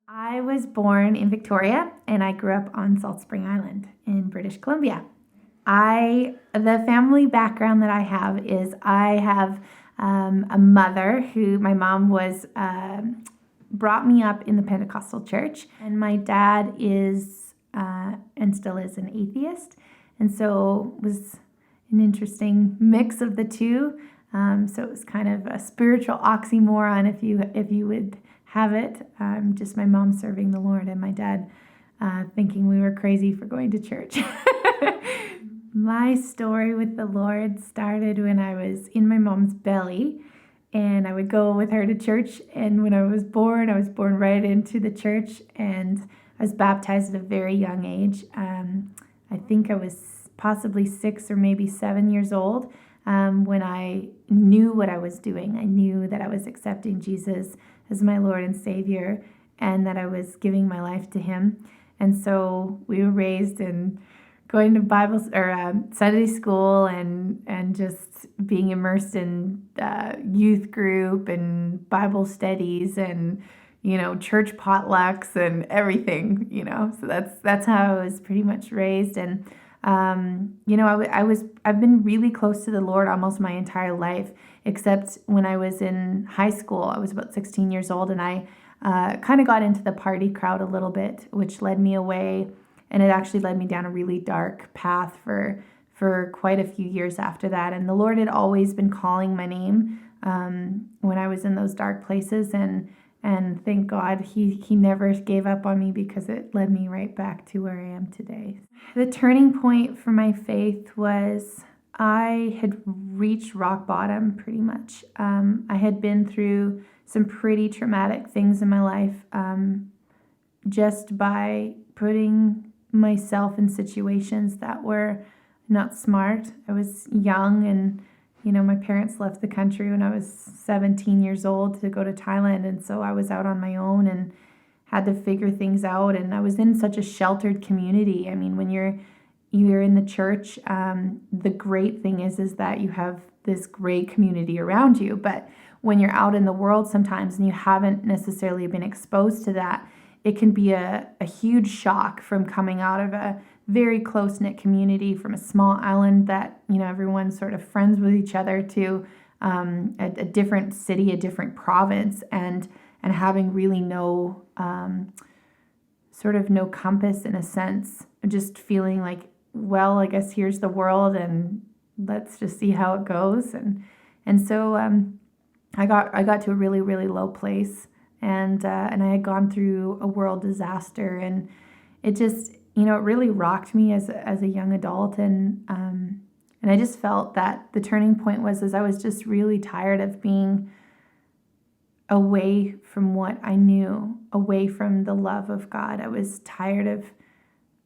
I was born in Victoria and I grew up on Salt Spring Island in British Columbia. The family background that I have is I have a mother who, my mom was, brought me up in the Pentecostal church, and my dad is, and still is, an atheist. And so it was an interesting mix of the two. So it was kind of a spiritual oxymoron, if you would have it. Just my mom serving the Lord and my dad thinking we were crazy for going to church. My story with the Lord started when I was in my mom's belly, and I would go with her to church. And when I was born right into the church, and I was baptized at a very young age. I think I was possibly 6 or maybe 7 years old when I knew what I was doing. I knew that I was accepting Jesus as my Lord and Savior, and that I was giving my life to Him. And so we were raised in going to Bible or Sunday school, and just being immersed in youth group and Bible studies, and church potlucks and everything. So that's how I was pretty much raised. And I've been really close to the Lord almost my entire life, except when I was in high school. I was about 16 years old, and I kind of got into the party crowd a little bit, which led me away. And it actually led me down a really dark path for quite a few years after that. And the Lord had always been calling my name when I was in those dark places. And thank God he never gave up on me, because it led me right back to where I am today. The turning point for my faith was I had reached rock bottom pretty much. I had been through some pretty traumatic things in my life just by putting myself in situations that were not smart. I was young, and my parents left the country when I was 17 years old to go to Thailand, and so I was out on my own and had to figure things out. And I was in such a sheltered community. I mean, when you're in the church, the great thing is that you have this great community around you. But when you're out in the world sometimes and you haven't necessarily been exposed to that, it can be a huge shock from coming out of a very close-knit community from a small island that, everyone's sort of friends with each other, to a different city, a different province, and having really no no compass, in a sense, just feeling like, well, I guess here's the world and let's just see how it goes. And so I got to a really, really low place. And I had gone through a world disaster, and it just, it really rocked me as a young adult. And I just felt that the turning point was as I was just really tired of being away from what I knew, away from the love of God. I was tired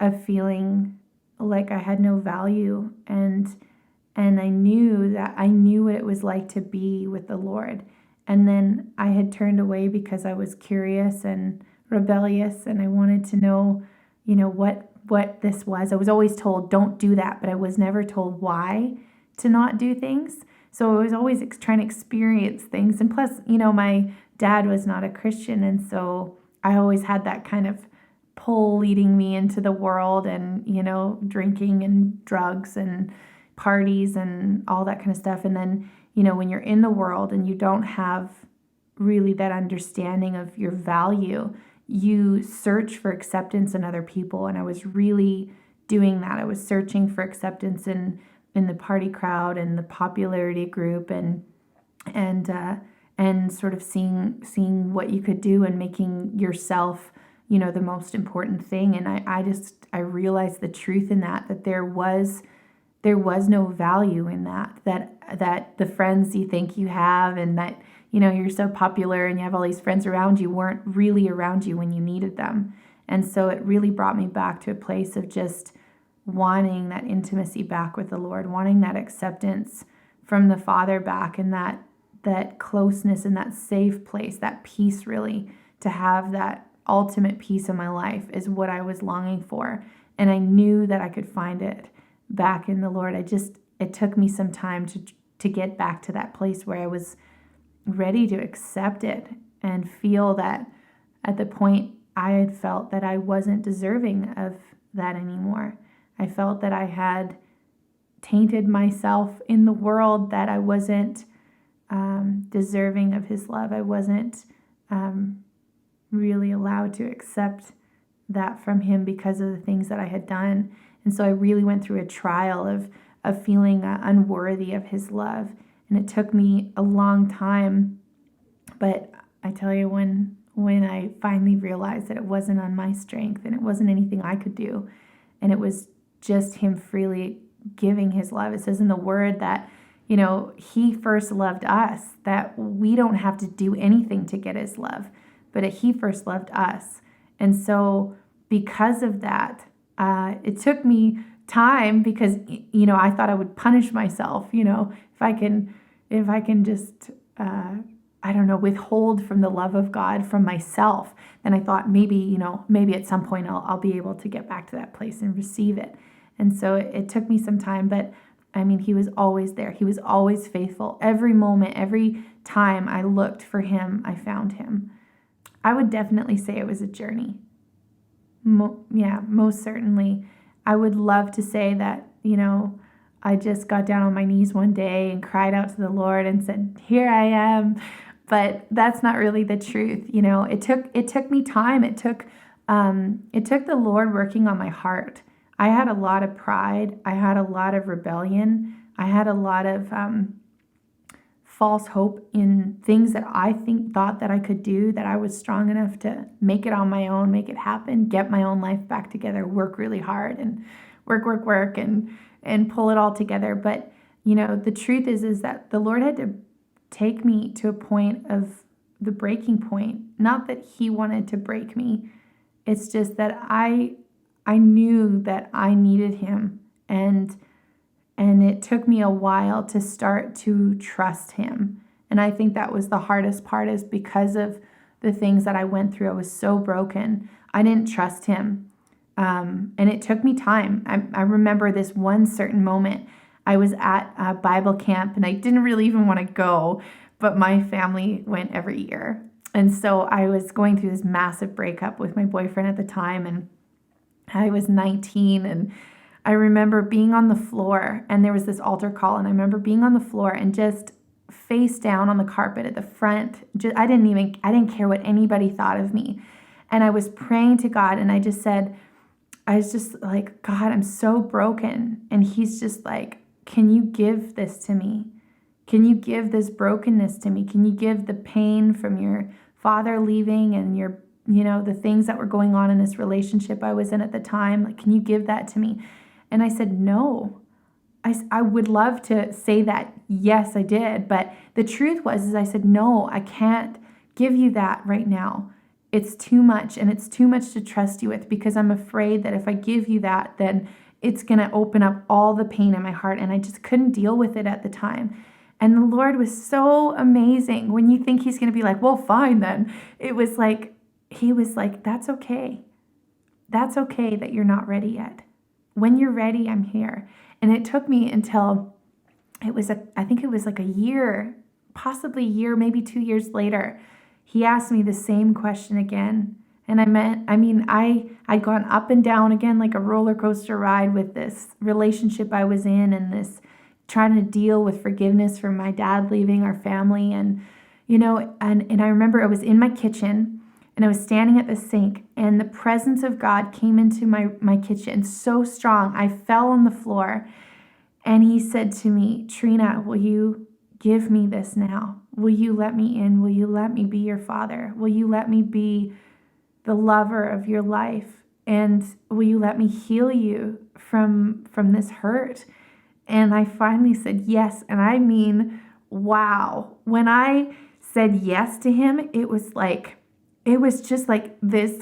of feeling like I had no value, and I knew what it was like to be with the Lord. And then I had turned away because I was curious and rebellious, and I wanted to know, what this was. I was always told, don't do that, but I was never told why to not do things. So I was always trying to experience things. And plus, my dad was not a Christian, and so I always had that kind of pull leading me into the world, and, drinking and drugs and parties and all that kind of stuff. And then, when you're in the world and you don't have really that understanding of your value, you search for acceptance in other people. And I was really doing that. I was searching for acceptance in the party crowd and the popularity group, and sort of seeing what you could do and making yourself, the most important thing. And I realized the truth in that there was no value in that the friends you think you have, and that, you're so popular and you have all these friends around you, weren't really around you when you needed them. And so it really brought me back to a place of just wanting that intimacy back with the Lord, wanting that acceptance from the Father back, and that closeness and that safe place, that peace, really, to have that ultimate peace in my life is what I was longing for. And I knew that I could find it back in the Lord. It took me some time to get back to that place where I was ready to accept it and feel that at the point I had felt that I wasn't deserving of that anymore. I felt that I had tainted myself in the world, that I wasn't deserving of his love. I wasn't really allowed to accept that from him because of the things that I had done. And so I really went through a trial of feeling unworthy of his love. And it took me a long time. But I tell you, when I finally realized that it wasn't on my strength and it wasn't anything I could do, and it was just him freely giving his love. It says in the word that, he first loved us, that we don't have to do anything to get his love, but he first loved us. And so because of that, it took me time, because, I thought I would punish myself, if I can just, withhold from the love of God from myself. Then I thought maybe at some point I'll be able to get back to that place and receive it. And so it took me some time, but he was always there. He was always faithful. Every moment, every time I looked for him, I found him. I would definitely say it was a journey. Most certainly. I would love to say that, I just got down on my knees one day and cried out to the Lord and said, "Here I am." But that's not really the truth. It took me time. It took the Lord working on my heart. I had a lot of pride. I had a lot of rebellion. I had a lot of false hope in things that I thought that I could do, that I was strong enough to make it on my own, make it happen, get my own life back together, work really hard and work and pull it all together. But, the truth is that the Lord had to take me to a point of the breaking point. Not that he wanted to break me. It's just that I knew that I needed him, and it took me a while to start to trust him. And I think that was the hardest part, is because of the things that I went through. I was so broken. I didn't trust him. And it took me time. I remember this one certain moment. I was at a Bible camp, and I didn't really even want to go, but my family went every year. And so I was going through this massive breakup with my boyfriend at the time, and I was 19, and I remember being on the floor, and there was this altar call, and I remember being on the floor and just face down on the carpet at the front. I didn't care what anybody thought of me. And I was praying to God, and I was just like, "God, I'm so broken." And he's just like, "Can you give this to me? Can you give this brokenness to me? Can you give the pain from your father leaving and the things that were going on in this relationship I was in at the time? Like, can you give that to me?" And I said, "No." I would love to say that, yes, I did. But the truth is I said, "No, I can't give you that right now. It's too much, and it's too much to trust you with, because I'm afraid that if I give you that, then it's going to open up all the pain in my heart." And I just couldn't deal with it at the time. And the Lord was so amazing. When you think he's going to be like, "Well, fine then." He was like, "That's okay. That's okay that you're not ready yet. When you're ready, I'm here." And it took me until I think it was like a year, possibly a year, maybe 2 years later, he asked me the same question again. And I'd gone up and down again like a roller coaster ride with this relationship I was in, and this trying to deal with forgiveness for my dad leaving our family. And, and I remember I was in my kitchen, and I was standing at the sink, and the presence of God came into my kitchen so strong. I fell on the floor, and he said to me, "Trina, will you give me this now? Will you let me in? Will you let me be your father? Will you let me be the lover of your life? And will you let me heal you from this hurt?" And I finally said yes. And wow. When I said yes to him, it was just like this.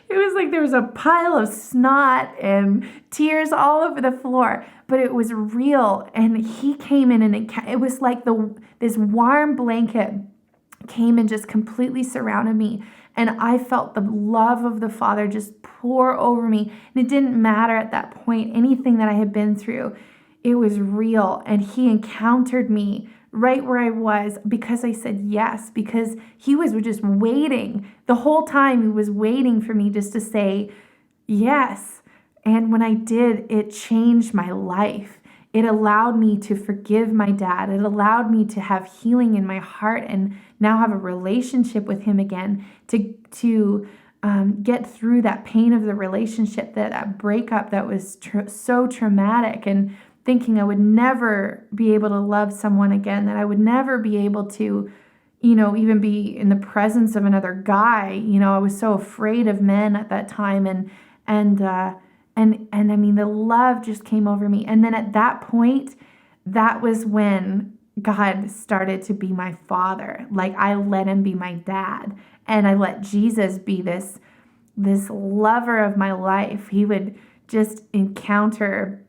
It was like there was a pile of snot and tears all over the floor, but it was real. And he came in, and it was like this warm blanket came and just completely surrounded me. And I felt the love of the Father just pour over me. And it didn't matter at that point, anything that I had been through. It was real. And he encountered me right where I was because I said yes, because he was just waiting. The whole time he was waiting for me just to say yes. And when I did, it changed my life. It allowed me to forgive my dad. It allowed me to have healing in my heart and now have a relationship with him again, to get through that pain of the relationship, that breakup that was so traumatic, and thinking I would never be able to love someone again, that I would never be able to, even be in the presence of another guy. I was so afraid of men at that time, and I mean, the love just came over me. And then at that point, that was when God started to be my father. Like, I let him be my dad, and I let Jesus be this lover of my life. He would just encounter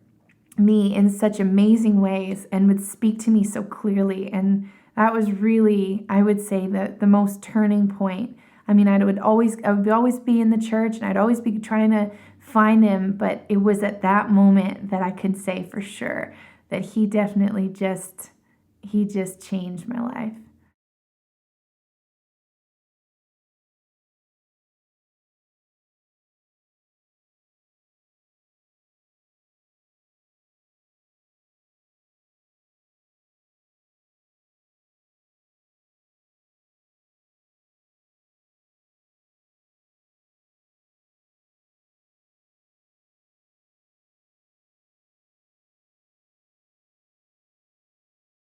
me in such amazing ways and would speak to me so clearly. And that was really, I would say, the most turning point. I mean, I would always be in the church, and I'd always be trying to find him, but it was at that moment that I could say for sure that he definitely he just changed my life.